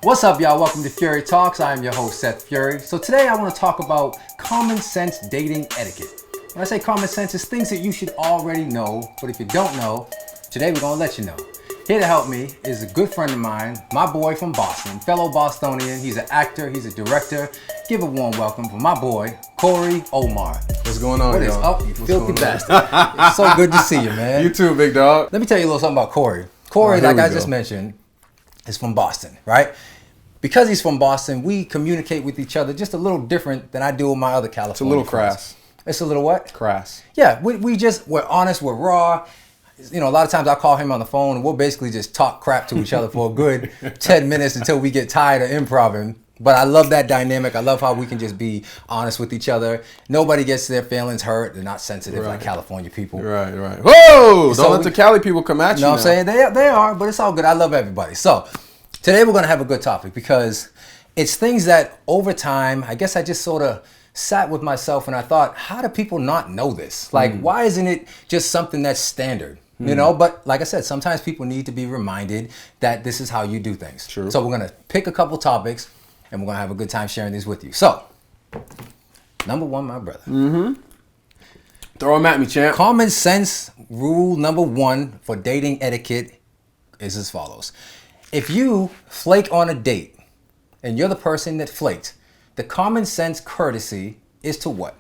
What's up, y'all? Welcome to Fury Talks. I am your host, Seth Fury. So today I want to talk about common sense dating etiquette. When I say common sense, it's things that you should already know, but if you don't know, today we're going to let you know. Here to help me is a good friend of mine, my boy from Boston, fellow Bostonian. He's an actor, he's a director. Give a warm welcome for my boy, Corey Omar. What's going on, What is up, you filthy bastard? It's so good to see you, man. You too, big dog. Let me tell you a little something about Corey. Corey, like I just mentioned, is from Boston, right? Because he's from Boston, we communicate with each other just a little different than I do with my other California It's a little friends. crass. It's a little what? Crass. Yeah, we're honest, we're raw. You know, a lot of times I call him on the phone and we'll basically just talk crap to each other for a good 10 minutes until we get tired of improving. But I love that dynamic. I love how we can just be honest with each other. Nobody gets their feelings hurt. They're not sensitive like California people. Right. Whoa! Don't let the Cali people come at you. You know what I'm saying? They are, but it's all good. I love everybody. So today we're going to have a good topic because it's things that over time, I guess I just sort of sat with myself and I thought, how do people not know this? Like, why isn't it just something that's standard? You know, but like I said, sometimes people need to be reminded that this is how you do things. True. So we're going to pick a couple topics and we're going to have a good time sharing these with you. So, number one, my brother. Throw them at me, champ. Common sense rule number one for dating etiquette is as follows. If you flake on a date and you're the person that flaked, the common sense courtesy is to what?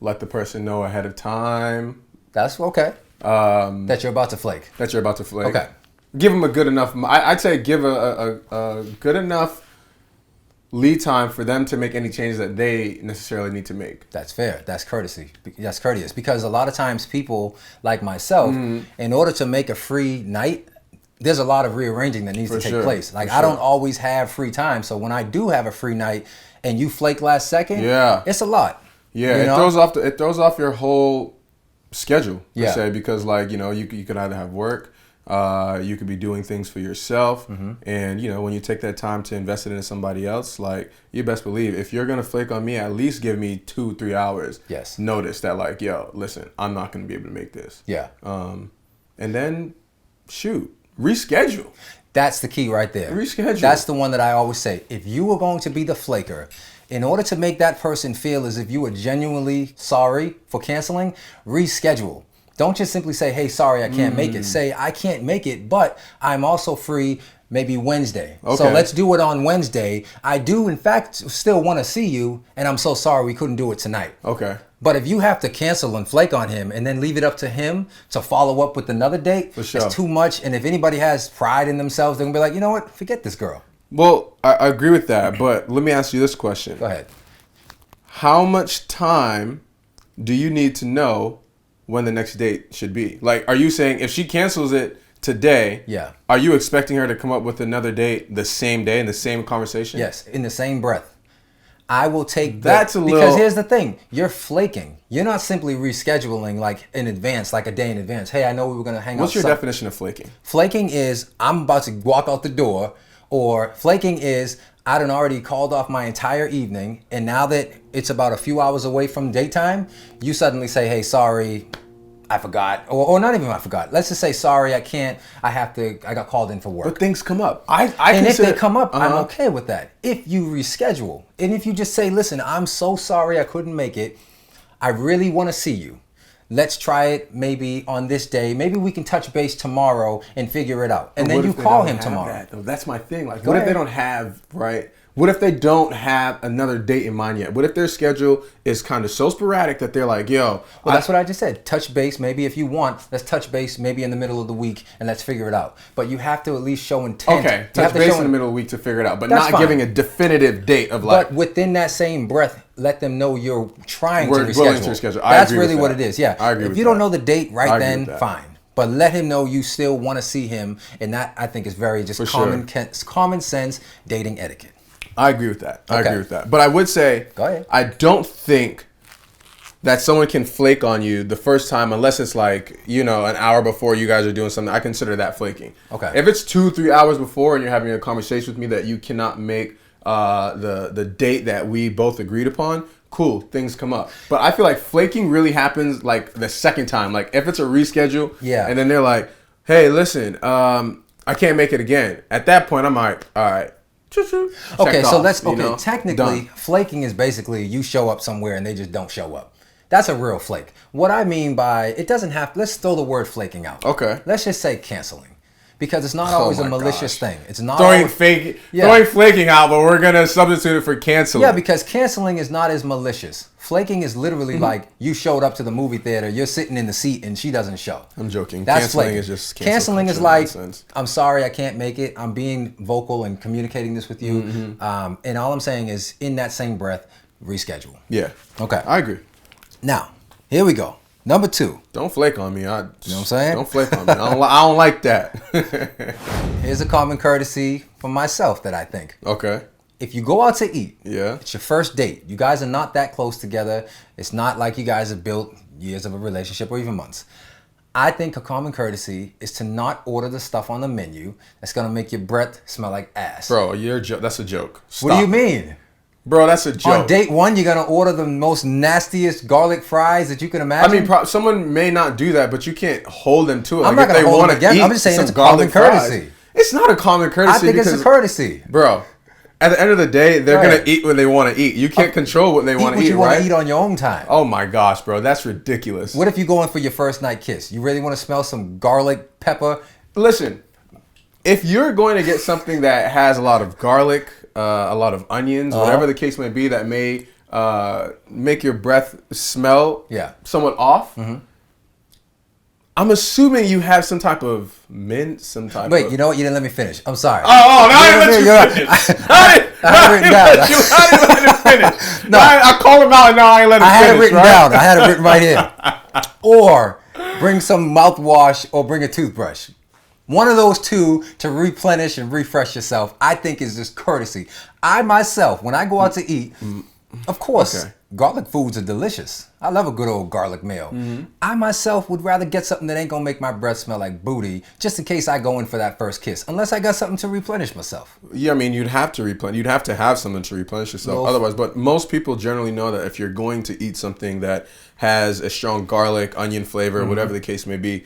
Let the person know ahead of time. That's okay. That you're about to flake. Okay. Give them a good enough. I'd say give a good enough lead time for them to make any changes that they necessarily need to make. That's fair. That's courtesy. That's courteous. Because a lot of times people like myself, in order to make a free night, there's a lot of rearranging that needs to take place. Like I don't always have free time. So when I do have a free night and you flake last second, it's a lot. Yeah, you know? it throws off your whole schedule, per se, because like, you know, you could either have work, you could be doing things for yourself, and you know, when you take that time to invest it into somebody else, like you best believe if you're gonna flake on me, at least give me 2-3 hours notice that like, yo, listen, I'm not gonna be able to make this. And then shoot, reschedule. That's the key right there. Reschedule. That's the one that I always say. If you were going to be the flaker, in order to make that person feel as if you were genuinely sorry for canceling, reschedule. Don't just simply say, hey, sorry, I can't make it. Say, I can't make it, but I'm also free maybe Wednesday. So let's do it on Wednesday. I do, in fact, still want to see you, and I'm so sorry we couldn't do it tonight. But if you have to cancel and flake on him and then leave it up to him to follow up with another date, it's too much. And if anybody has pride in themselves, they're going to be like, you know what? Forget this girl. Well, I agree with that, but let me ask you this question. Go ahead. How much time do you need to know when the next date should be? Like, are you saying if she cancels it today, are you expecting her to come up with another date the same day in the same conversation? Yes, in the same breath. I will take that. Because here's the thing. You're flaking. You're not simply rescheduling like in advance, like a day in advance. Hey, I know we were going to hang out. What's your definition of flaking? Flaking is I'm about to walk out the door, or flaking is I done already called off my entire evening, and now that it's about a few hours away from daytime, you suddenly say, hey, sorry, I forgot. Or not even I forgot. Let's just say, sorry, I can't. I got called in for work. But things come up. And if they come up, I'm okay with that. If you reschedule, and if you just say, listen, I'm so sorry I couldn't make it. I really want to see you. Let's try it maybe on this day. Maybe we can touch base tomorrow and figure it out. And then you call him tomorrow. That's my thing. Like, what if they don't have, what if they don't have another date in mind yet? What if their schedule is kind of so sporadic that they're like, yo. Well, that's what I just said. Touch base, maybe if you want. Let's touch base maybe in the middle of the week and let's figure it out. But you have to at least show intent. Okay, touch base in the middle of the week to figure it out. But not giving a definitive date of like. But within that same breath, let them know you're trying to reschedule. Willing to reschedule. That's really what it is. Yeah. I agree with that. If you don't know the date right then, fine. But let him know you still want to see him. And that, I think, is very just common sense dating etiquette. I agree with that. I agree with that. But I would say, go ahead. I don't think that someone can flake on you the first time unless it's like, you know, an hour before you guys are doing something. I consider that flaking. Okay. If it's 2-3 hours before and you're having a conversation with me that you cannot make the date that we both agreed upon, cool, things come up. But I feel like flaking really happens like the second time. Like if it's a reschedule, yeah, and then they're like, hey, listen, I can't make it again. At that point, I'm like, all right. Okay, so let's, know? technically, Done. flaking is basically you show up somewhere and they just don't show up. That's a real flake. What I mean by, it doesn't have, let's throw the word flaking out. Okay. Let's just say canceling. Because it's not always a malicious thing. It's not throwing always, throwing flaking out, but we're gonna substitute it for canceling. Yeah, because canceling is not as malicious. Flaking is literally like you showed up to the movie theater, you're sitting in the seat, and she doesn't show. I'm joking. That's canceling flaking. is just canceling is like, nonsense. I'm sorry, I can't make it. I'm being vocal and communicating this with you, and all I'm saying is, in that same breath, reschedule. Yeah. Okay. I agree. Now, here we go. Number 2. Don't flake on me. You know what I'm saying? Don't flake on me. I don't like that. Here's a common courtesy for myself that I think. Okay. If you go out to eat, Yeah. it's your first date. You guys are not that close together. It's not like you guys have built years of a relationship or even months. I think a common courtesy is to not order the stuff on the menu that's going to make your breath smell like ass. Bro, that's a joke. Stop. What do you mean? Bro, that's a joke. On date 1, you're going to order the most nastiest garlic fries that you can imagine? I mean, someone may not do that, but you can't hold them to it. I'm like, not going to hold them against. I'm just saying it's a common courtesy. It's not a common courtesy. I think it's a courtesy. Bro, at the end of the day, they're going to eat what they want to eat. You can't control what they want to eat, you want to eat on your own time. Oh my gosh, bro. That's ridiculous. What if you're going for your first night kiss? You really want to smell some garlic, pepper? Listen, if you're going to get something that has a lot of garlic, a lot of onions, whatever the case may be, that may make your breath smell somewhat off, I'm assuming you have some type of mint, some type of... Wait, you know what? You didn't let me finish. I'm sorry. Oh, now I didn't let you finish. I didn't let you finish. No, I called him out and now I ain't let him finish. I had it written down. I had it written right here. Or bring some mouthwash or bring a toothbrush. One of those two to replenish and refresh yourself, I think is just courtesy. I myself, when I go out to eat, of course, garlic foods are delicious. I love a good old garlic meal. I myself would rather get something that ain't gonna make my breath smell like booty, just in case I go in for that first kiss, unless I got something to replenish myself. Yeah, I mean, you'd have to replenish. You'd have to have something to replenish yourself otherwise. But most people generally know that if you're going to eat something that has a strong garlic, onion flavor, whatever the case may be,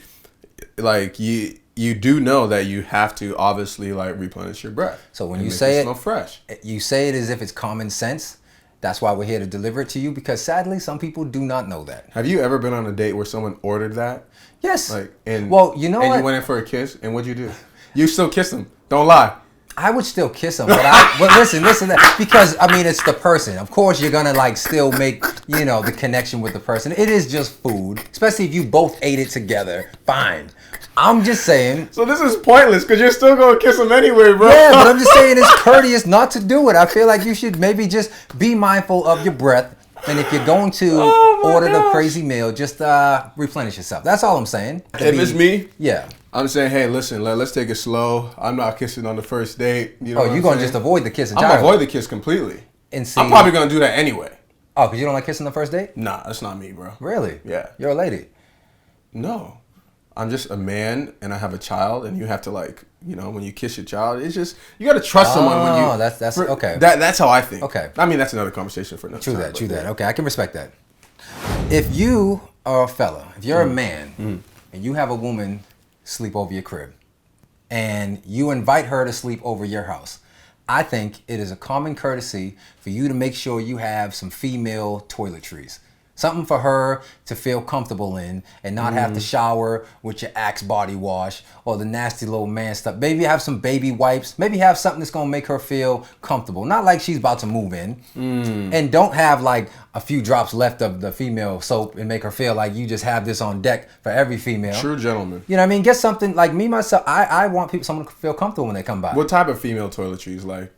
like you do know that you have to obviously like replenish your breath. So when you say it, smell fresh. You say it as if it's common sense. That's why we're here to deliver it to you, because sadly, some people do not know that. Have you ever been on a date where someone ordered that? Yes. Well, you know what? And you went in for a kiss, and what'd you do? You still kissed them. Don't lie. I would still kiss them, but listen, because I mean, it's the person. Of course, you're gonna like still make, the connection with the person. It is just food, especially if you both ate it together. Fine. I'm just saying. So this is pointless because you're still gonna kiss them anyway, bro. Yeah, but I'm just saying it's courteous not to do it. I feel like you should maybe just be mindful of your breath, and if you're going to order the crazy meal, just replenish yourself. That's all I'm saying. If it's me, yeah. I'm saying, hey, listen, let's take it slow. I'm not kissing on the first date. You know you're going to just avoid the kiss entirely? I'm going to avoid the kiss completely. And see, I'm probably going to do that anyway. Oh, because you don't like kissing the first date? Nah, that's not me, bro. Really? Yeah. You're a lady? No. I'm just a man and I have a child, and you have to when you kiss your child, it's just, you got to trust someone when you... Oh, that's okay. That's how I think. Okay. I mean, that's another conversation for another time. True that. Okay, I can respect that. If you are a fella, if you're a man, and you have a woman sleep over your crib, and you invite her to sleep over your house, I think it is a common courtesy for you to make sure you have some female toiletries. Something for her to feel comfortable in and not have to shower with your Axe body wash or the nasty little man stuff. Maybe have some baby wipes. Maybe have something that's going to make her feel comfortable. Not like she's about to move in. And don't have like a few drops left of the female soap and make her feel like you just have this on deck for every female. True gentleman. You know what I mean? Get something like me, myself. I want someone to feel comfortable when they come by. What type of female toiletries like?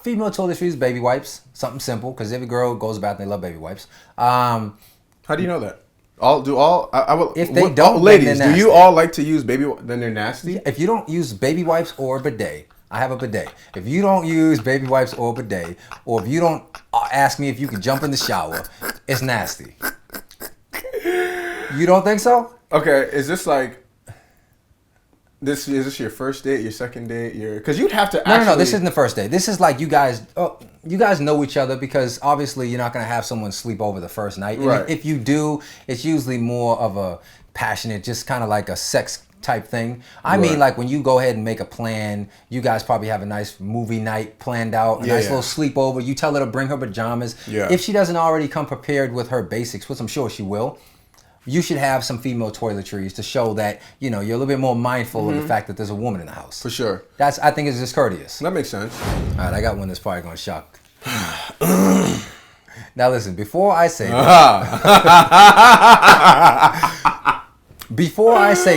Female toiletries, baby wipes, something simple, because every girl goes to the bathroom, they love baby wipes. How do you know that? If they don't, ladies, do you all like to use baby? Then they're nasty. If you don't use baby wipes or bidet, I have a bidet. If you don't use baby wipes or bidet, or if you don't ask me if you can jump in the shower, it's nasty. You don't think so? Okay, is this like? Is this your first date, your second date, because you'd have to actually... No, this isn't the first date. This is like you guys know each other, because obviously you're not going to have someone sleep over the first night. Right. And if you do, it's usually more of a passionate, just kind of like a sex type thing. I mean, like when you go ahead and make a plan, you guys probably have a nice movie night planned out, a nice little sleepover. You tell her to bring her pajamas. If she doesn't already come prepared with her basics, which I'm sure she will, you should have some female toiletries to show that, you know, you're a little bit more mindful of the fact that there's a woman in the house. For sure. That's, I think, is discourteous. That makes sense. All right, I got one that's probably going to shock. Now listen, before I say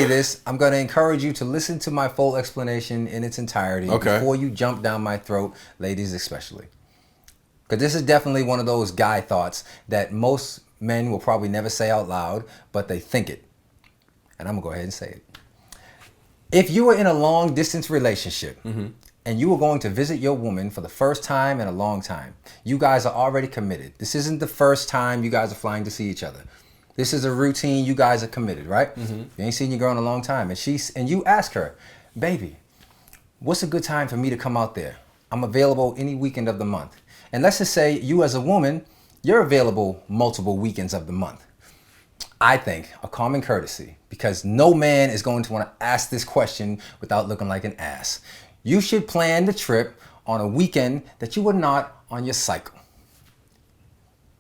this, I'm going to encourage you to listen to my full explanation in its entirety before you jump down my throat, ladies especially. Because this is definitely one of those guy thoughts that most men will probably never say out loud, but they think it. And I'm going to go ahead and say it. If you were in a long distance relationship and you were going to visit your woman for the first time in a long time, you guys are already committed. This isn't the first time you guys are flying to see each other. This is a routine. You guys are committed, right? You ain't seen your girl in a long time. And you ask her, baby, what's a good time for me to come out there? I'm available any weekend of the month. And let's just say you as a woman, you're available multiple weekends of the month. I think a common courtesy, because no man is going to want to ask this question without looking like an ass. You should plan the trip on a weekend that you were not on your cycle.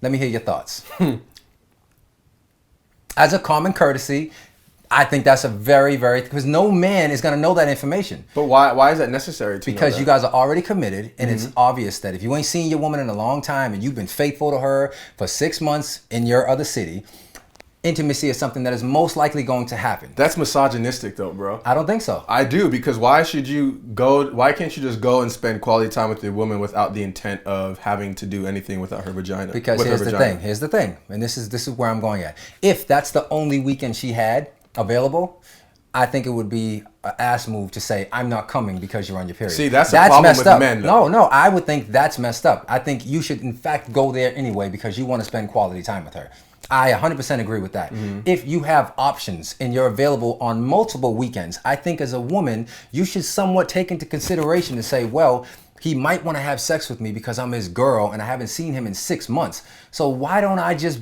Let me hear your thoughts. As a common courtesy, I think that's a very, because no man is going to know that information. But why is that necessary to Because know that? you guys are already committed, and it's obvious that if you ain't seen your woman in a long time and you've been faithful to her for 6 months in your other city, intimacy is something that is most likely going to happen. That's misogynistic though, bro. I don't think so. I do, because why can't you just go and spend quality time with your woman without the intent of having to do anything without her vagina? Because here's the thing, and this is where I'm going at. If that's the only weekend she had available, I think it would be an ass move to say, I'm not coming because you're on your period. See, that's the problem messed with up. men, though. No, I would think that's messed up. I think you should, in fact, go there anyway because you want to spend quality time with her. I 100% agree with that. If you have options and you're available on multiple weekends, I think as a woman, you should somewhat take into consideration to say, well, he might want to have sex with me because I'm his girl and I haven't seen him in 6 months. So why don't I just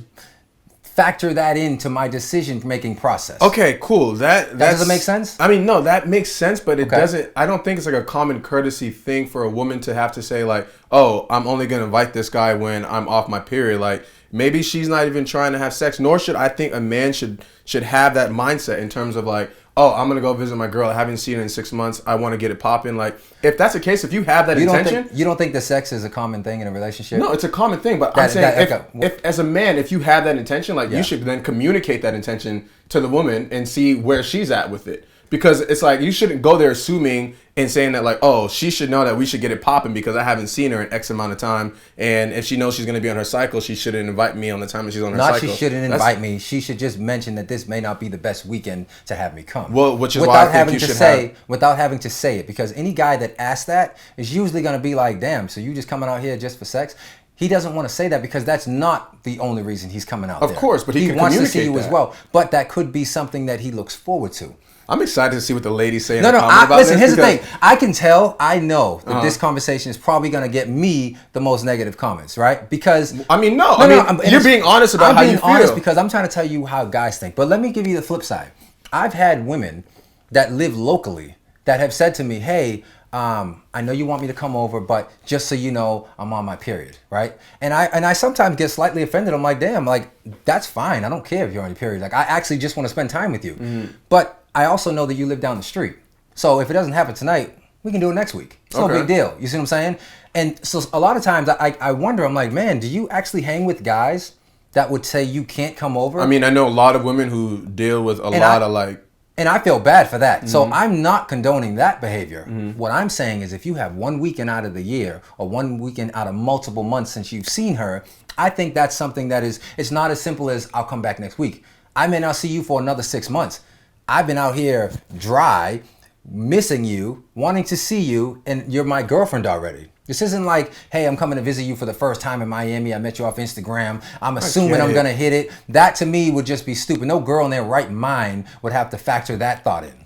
factor that into my decision-making process? Okay, cool. That doesn't make sense? I mean, no, that makes sense, but it doesn't. I don't think it's like a common courtesy thing for a woman to have to say like, oh, I'm only going to invite this guy when I'm off my period. Like, maybe she's not even trying to have sex, nor should I think a man should have that mindset in terms of like, oh, I'm going to go visit my girl. I haven't seen her in 6 months. I want to get it popping. Like, if that's the case, if you have that intention. You don't think that sex is a common thing in a relationship? No, it's a common thing. But I'm saying if as a man, if you have that intention, like you should then communicate that intention to the woman and see where she's at with it. Because it's like, you shouldn't go there assuming and saying that like, oh, she should know that we should get it popping because I haven't seen her in X amount of time. And if she knows she's going to be on her cycle, she shouldn't invite me on the time that she's on her cycle. She shouldn't invite me. She should just mention that this may not be the best weekend to have me come. Well, which is why I think you should have... Without having to say it. Because any guy that asks that is usually going to be like, damn, so you just coming out here just for sex? He doesn't want to say that because that's not the only reason he's coming out there. Of course, but he can wants to communicate see you as well. But that could be something that he looks forward to. I'm excited to see what the ladies say. Listen, here's the thing. I know that this conversation is probably going to get me the most negative comments, right? Because you're being honest about how you feel. I'm being honest because I'm trying to tell you how guys think. But let me give you the flip side. I've had women that live locally that have said to me, hey, I know you want me to come over, but just so you know, I'm on my period, right? And I sometimes get slightly offended. I'm like, damn, like, that's fine. I don't care if you're on your period. Like, I actually just want to spend time with you. But I also know that you live down the street. So if it doesn't happen tonight, we can do it next week. It's no big deal. You see what I'm saying? And so a lot of times I wonder, I'm like, man, do you actually hang with guys that would say you can't come over? I mean, I know a lot of women who deal with a lot of like... And I feel bad for that. So I'm not condoning that behavior. What I'm saying is if you have 1 weekend out of the year or 1 weekend out of multiple months since you've seen her, I think that's something that it's not as simple as I'll come back next week. I may not see you for another 6 months. I've been out here dry, missing you, wanting to see you, and you're my girlfriend already. This isn't like, hey, I'm coming to visit you for the first time in Miami. I met you off Instagram. I'm assuming I'm going to hit it. That to me would just be stupid. No girl in their right mind would have to factor that thought in.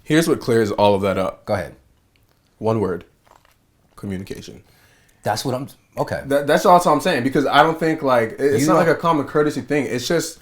Here's what clears all of that up. Go ahead. One word. Communication. That's what I'm... Okay. That's all I'm saying, because I don't think like... It's not like a common courtesy thing. It's just...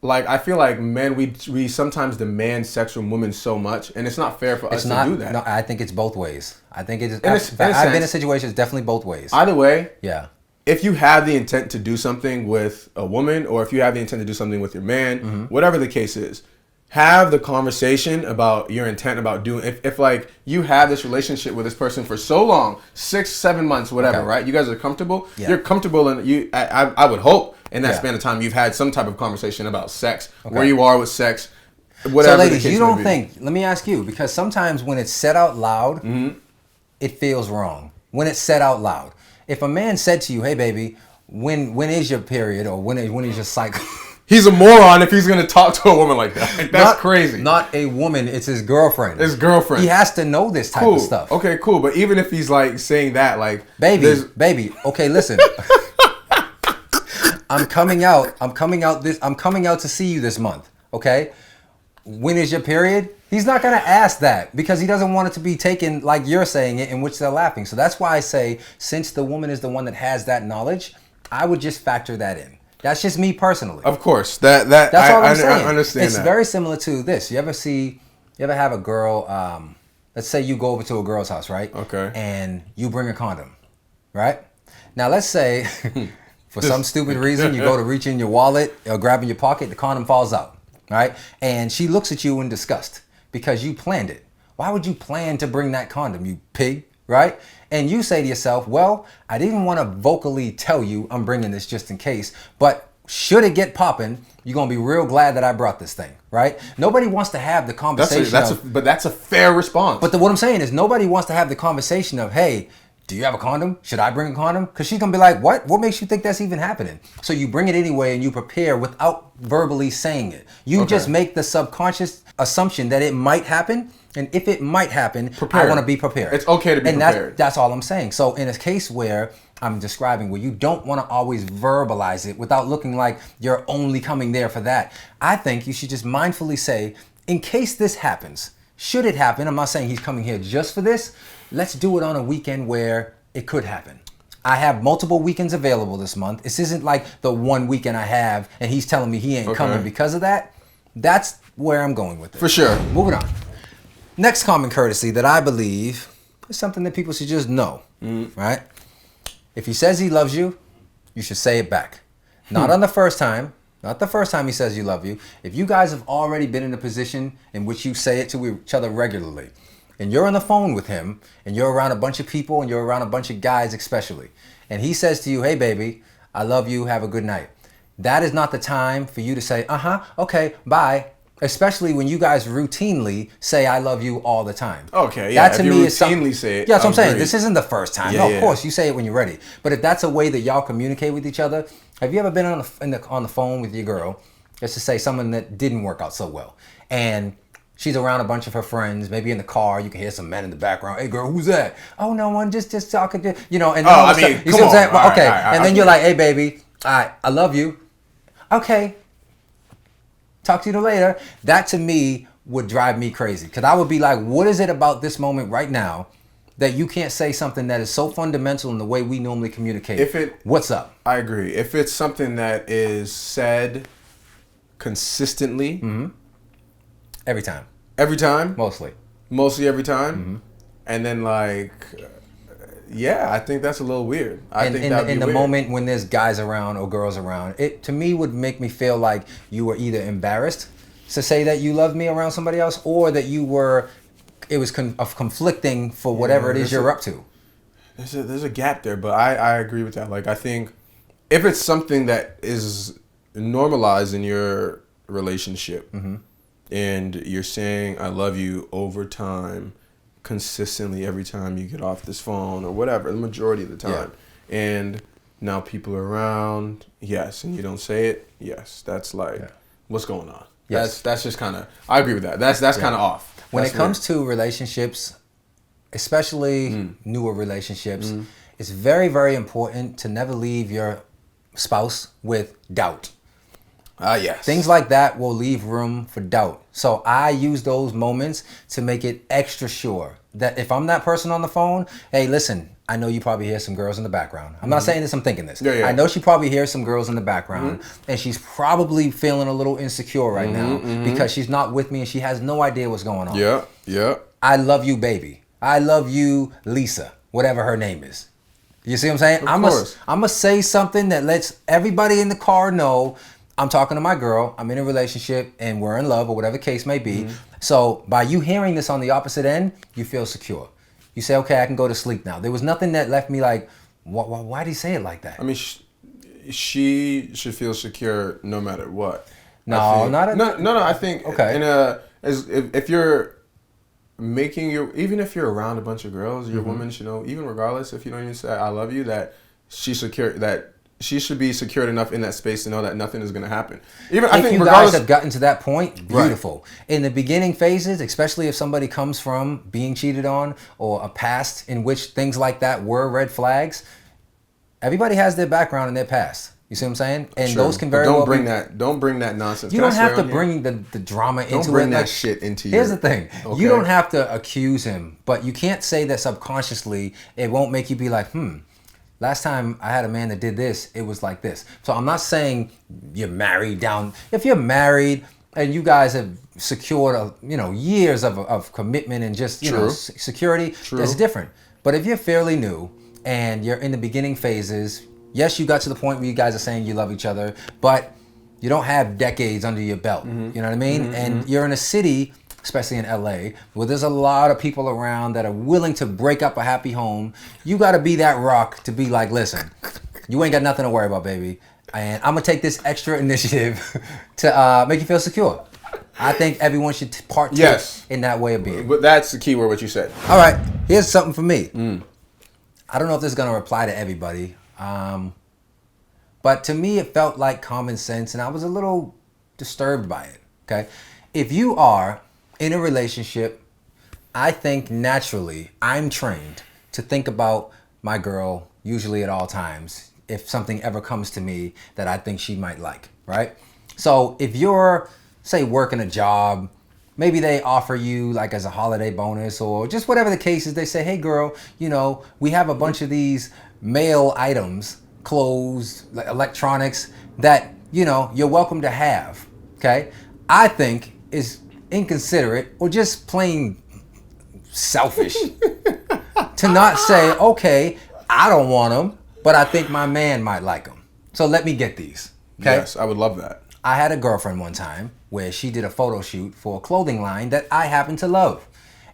like I feel like men, we sometimes demand sex from women so much, and it's not fair for us to do that. No, I think it's both ways. I think it's. I've been in situations definitely both ways. Either way, yeah. If you have the intent to do something with a woman, or if you have the intent to do something with your man, whatever the case is, have the conversation about your intent about doing. If like you have this relationship with this person for so long, 6-7 months, whatever, right? You guys are comfortable. Yeah. You're comfortable, and I would hope in that span of time you've had some type of conversation about sex, where you are with sex, whatever. So, ladies, you don't think? Let me ask you, because sometimes when it's said out loud, it feels wrong. When it's said out loud. If a man said to you, "Hey, baby, when is your period, or when is your cycle?" He's a moron if he's gonna talk to a woman like that. Like, that's crazy. Not a woman; it's his girlfriend. His girlfriend. He has to know this type of stuff. Okay, cool. But even if he's like saying that, like, baby. Okay, listen. I'm coming out to see you this month. Okay. When is your period? He's not going to ask that because he doesn't want it to be taken like you're saying it, in which they're laughing. So that's why I say, since the woman is the one that has that knowledge, I would just factor that in. That's just me personally. Of course. That's all I'm saying. I understand it's very similar to this. You ever have a girl, let's say you go over to a girl's house, right? Okay. And you bring a condom, right? Now let's say for some stupid reason you go to reach in your wallet or grab in your pocket, the condom falls out. Right? And she looks at you in disgust because you planned it. Why would you plan to bring that condom, you pig? Right? And you say to yourself, well, I didn't want to vocally tell you I'm bringing this just in case, but should it get popping, you're going to be real glad that I brought this thing, right? Nobody wants to have the conversation but that's a fair response. But what I'm saying is nobody wants to have the conversation of, hey, do you have a condom? Should I bring a condom? Because she's going to be like, what? What makes you think that's even happening? So you bring it anyway and you prepare without verbally saying it. You just make the subconscious assumption that it might happen. And if it might happen, I want to be prepared. It's okay to be prepared. And that's all I'm saying. So in a case where I'm describing where you don't want to always verbalize it without looking like you're only coming there for that, I think you should just mindfully say, in case this happens, should it happen, I'm not saying he's coming here just for this, let's do it on a weekend where it could happen. I have multiple weekends available this month. This isn't like the one weekend I have and he's telling me he ain't coming because of that. That's where I'm going with it. For sure. Moving on. Next common courtesy that I believe is something that people should just know, right? If he says he loves you, you should say it back. Not on the first time. Not the first time he says you love you. If you guys have already been in a position in which you say it to each other regularly, and you're on the phone with him, and you're around a bunch of people, and you're around a bunch of guys especially, and he says to you, hey baby, I love you, have a good night. That is not the time for you to say, okay, bye. Especially when you guys routinely say I love you all the time. Okay, yeah. That to if me you is routinely say it. Yeah, that's what I'm saying. This isn't the first time. Yeah, no, of course, you say it when you're ready. But if that's a way that y'all communicate with each other, have you ever been on the phone with your girl, let's just say someone that didn't work out so well, and she's around a bunch of her friends, maybe in the car, you can hear some men in the background. Hey girl, who's that? Oh, no one, just talking to, and then all of a sudden, you see what I'm saying? Well, okay, and then you're like, hey baby, I love you. Okay. Talk to you later. That to me would drive me crazy. Because I would be like, what is it about this moment right now that you can't say something that is so fundamental in the way we normally communicate? What's up? I agree. If it's something that is said consistently. Every time. Every time? Mostly every time? And then yeah, I think that's a little weird. I think that would be in the weird. Moment when there's guys around or girls around, it to me would make me feel like you were either embarrassed to say that you loved me around somebody else, or that it was conflicting for whatever it is you're up to. There's a gap there, but I agree with that. Like, I think if it's something that is normalized in your relationship, and you're saying I love you over time, consistently every time you get off this phone or whatever, the majority of the time, and now people are around, yes, and you don't say it, yes, that's what's going on? Yes. That's just kind of, I agree with that. That's kind of off. When it comes to relationships, especially newer relationships, it's very, very important to never leave your spouse with doubt. Yes. Things like that will leave room for doubt. So I use those moments to make it extra sure that if I'm that person on the phone, hey, listen, I know you probably hear some girls in the background. I'm not saying this, I'm thinking this. Yeah. I know she probably hears some girls in the background, and she's probably feeling a little insecure right now because she's not with me and she has no idea what's going on. Yeah. I love you, baby. I love you, Lisa, whatever her name is. You see what I'm saying? I'm going to say something that lets everybody in the car know I'm talking to my girl, I'm in a relationship, and we're in love, or whatever the case may be. So by you hearing this on the opposite end, you feel secure. You say, okay, I can go to sleep now. There was nothing that left me like, why did he say it like that? I mean, she should feel secure no matter what. No, I think okay. If you're making even if you're around a bunch of girls, your woman should know, even regardless if you don't even say I love you, that she's secure, that she should be secured enough in that space to know that nothing is going to happen. Even I think you guys have gotten to that point, beautiful. Right. In the beginning phases, especially if somebody comes from being cheated on or a past in which things like that were red flags, everybody has their background and their past. You see what I'm saying? And those can very well bring that. Don't bring that nonsense. You don't have to bring the drama into it. Don't bring that shit into Here's the thing. Okay? You don't have to accuse him, but you can't say that subconsciously. It won't make you be like, last time I had a man that did this, it was like this. So I'm not saying you're married down. If you're married and you guys have secured, years of commitment and just, security, that's different. But if you're fairly new and you're in the beginning phases, yes, you got to the point where you guys are saying you love each other, but you don't have decades under your belt. You know what I mean? And you're in a city, especially in LA, where there's a lot of people around that are willing to break up a happy home. You got to be that rock to be like, listen, you ain't got nothing to worry about, baby. And I'm going to take this extra initiative to make you feel secure. I think everyone should partake in that way of being. But that's the key word, what you said. All right, here's something for me. I don't know if this is going to apply to everybody. But to me, it felt like common sense, and I was a little disturbed by it. Okay, if you are in a relationship, I think naturally I'm trained to think about my girl usually at all times if something ever comes to me that I think she might like, right? So if you're, say, working a job, maybe they offer you like as a holiday bonus or just whatever the case is, they say, hey girl, we have a bunch of these male items, clothes, electronics that, you're welcome to have, okay? I think is inconsiderate or just plain selfish to not say, okay, I don't want them, but I think my man might like them. So let me get these, okay? Yes, I would love that. I had a girlfriend one time where she did a photo shoot for a clothing line that I happen to love.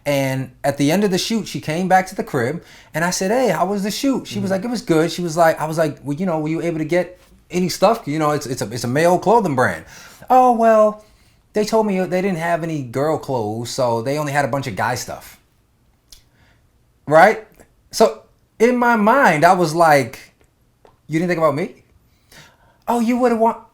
And at the end of the shoot, she came back to the crib and I said, hey, how was the shoot? She was like, it was good. She was like, I was like, well, were you able to get any stuff? It's a male clothing brand. Oh, well, they told me they didn't have any girl clothes, so they only had a bunch of guy stuff. Right? So in my mind, I was like, you didn't think about me? Oh, you would have want.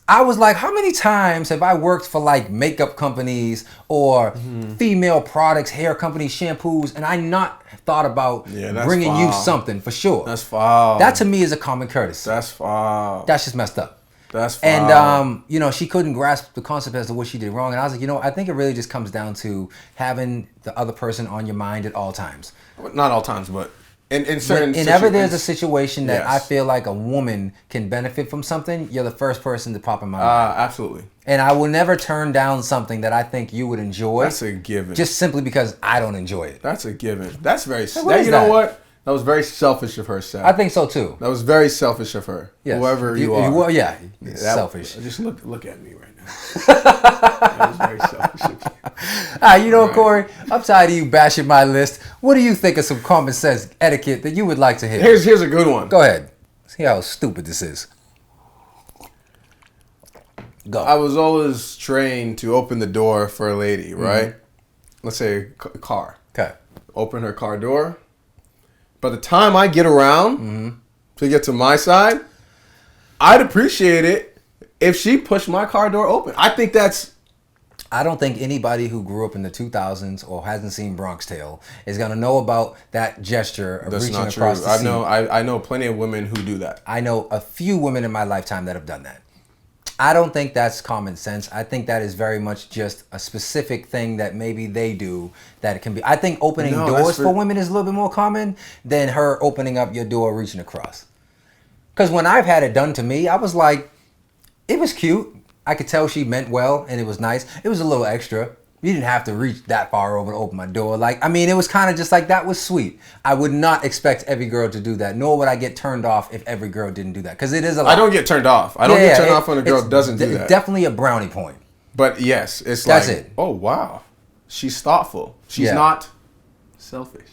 I was like, how many times have I worked for like makeup companies or female products, hair companies, shampoos, and I not thought about bringing you something for sure. That's foul. That to me is a common courtesy. That's foul. That's just messed up. That's foul. And, she couldn't grasp the concept as to what she did wrong. And I was like, I think it really just comes down to having the other person on your mind at all times. Not all times, but in certain situations. Whenever there's a situation that I feel like a woman can benefit from something, you're the first person to pop in my mind. Absolutely. And I will never turn down something that I think you would enjoy. That's a given. Just simply because I don't enjoy it. That's a given. That's very... You know what? That was very selfish of her, Seth. I think so, too. That was very selfish of her. Yes. Whoever you are. Well, selfish. Just look at me right now. That was very selfish of you. All right, Corey, I'm tired of you bashing my list. What do you think of some common sense etiquette that you would like to hear? Here's a good one. Go ahead. See how stupid this is. Go. I was always trained to open the door for a lady, right? Let's say a car. Okay. Open her car door. By the time I get around to get to my side, I'd appreciate it if she pushed my car door open. I don't think anybody who grew up in the 2000s or hasn't seen Bronx Tale is going to know about that gesture of reaching across the seat. I know plenty of women who do that. I know a few women in my lifetime that have done that. I don't think that's common sense. I think that is very much just a specific thing that maybe they do that it can be. I think opening doors for women is a little bit more common than her opening up your door, reaching across. Because when I've had it done to me, I was like, it was cute. I could tell she meant well and it was nice. It was a little extra. You didn't have to reach that far over to open my door. Like, I mean, it was kind of just like, that was sweet. I would not expect every girl to do that, nor would I get turned off if every girl didn't do that. Because it is a lot. I don't get turned off. I don't get turned off when a girl doesn't do that. Definitely a brownie point. But yes, it's That's like, it. Oh, wow. She's thoughtful. She's not selfish.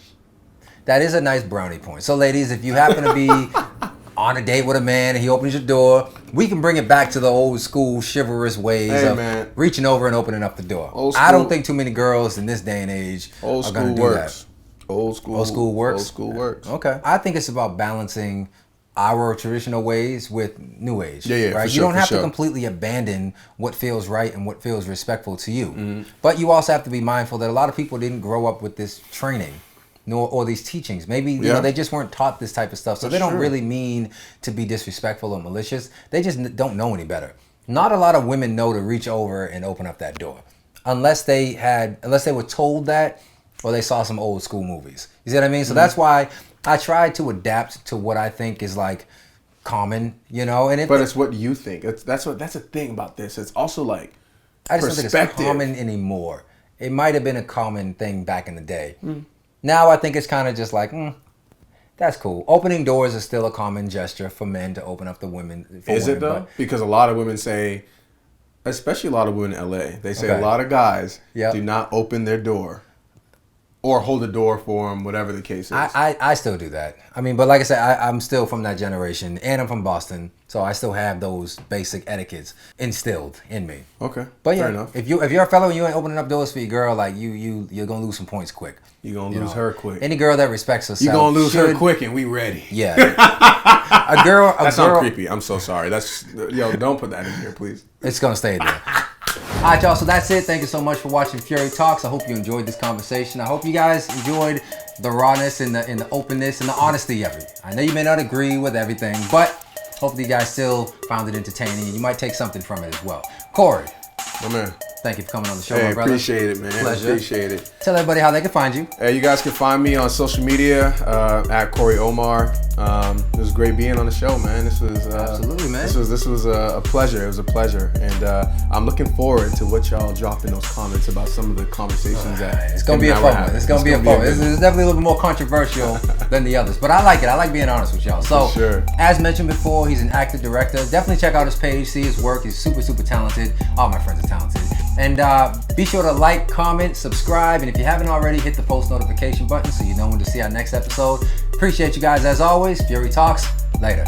That is a nice brownie point. So ladies, if you happen to be on a date with a man and he opens your door, we can bring it back to the old school chivalrous ways of reaching over and opening up the door. I don't think too many girls in this day and age are going to do that. Old school works. Old school works. Okay. I think it's about balancing our traditional ways with new age. Right? You don't have to completely abandon what feels right and what feels respectful to you. But you also have to be mindful that a lot of people didn't grow up with this training or these teachings. Maybe you know, they just weren't taught this type of stuff. So they don't really mean to be disrespectful or malicious. They just don't know any better. Not a lot of women know to reach over and open up that door. Unless they were told that, or they saw some old school movies. You see what I mean? So that's why I try to adapt to what I think is like common, you know. But it's what you think. That's the thing about this. It's also like I just don't think it's common anymore. It might have been a common thing back in the day. Now I think it's kind of just like, that's cool. Opening doors is still a common gesture for men to open up the women. Is it though? Because a lot of women say, especially a lot of women in LA, they say a lot of guys do not open their door or hold the door for them, whatever the case is. I still do that. I mean, but like I said, I'm still from that generation, and I'm from Boston, so I still have those basic etiquettes instilled in me. Okay, but fair enough. If you're a fellow and you ain't opening up doors for your girl, like you're gonna lose some points quick. You're gonna lose her quick. Any girl that respects herself, you're gonna lose her quick, and we ready. Yeah. That sounds creepy. I'm so sorry. Don't put that in here, please. It's gonna stay there. All right, y'all, so that's it. Thank you so much for watching Fury Talks. I hope you enjoyed this conversation. I hope you guys enjoyed the rawness and the openness and the honesty of it. I know you may not agree with everything, but hopefully you guys still found it entertaining and you might take something from it as well. Corey. My man. Thank you for coming on the show, my brother. Appreciate it, man. Pleasure. Appreciate it. Tell everybody how they can find you. You guys can find me on social media at Corey Omar. It was great being on the show, man. This was absolutely, man. This was a pleasure. It was a pleasure, and I'm looking forward to what y'all drop in those comments about some of the conversations that it's gonna be a fun one. It's gonna be a fun one. It's definitely a little bit more controversial than the others, but I like it. I like being honest with y'all. So, as mentioned before, he's an actor director. Definitely check out his page, see his work. He's super, super talented. All my friends are talented. And be sure to like, comment, subscribe, and if you haven't already, hit the post notification button so you know when to see our next episode. Appreciate you guys as always. Fury Talks. Later.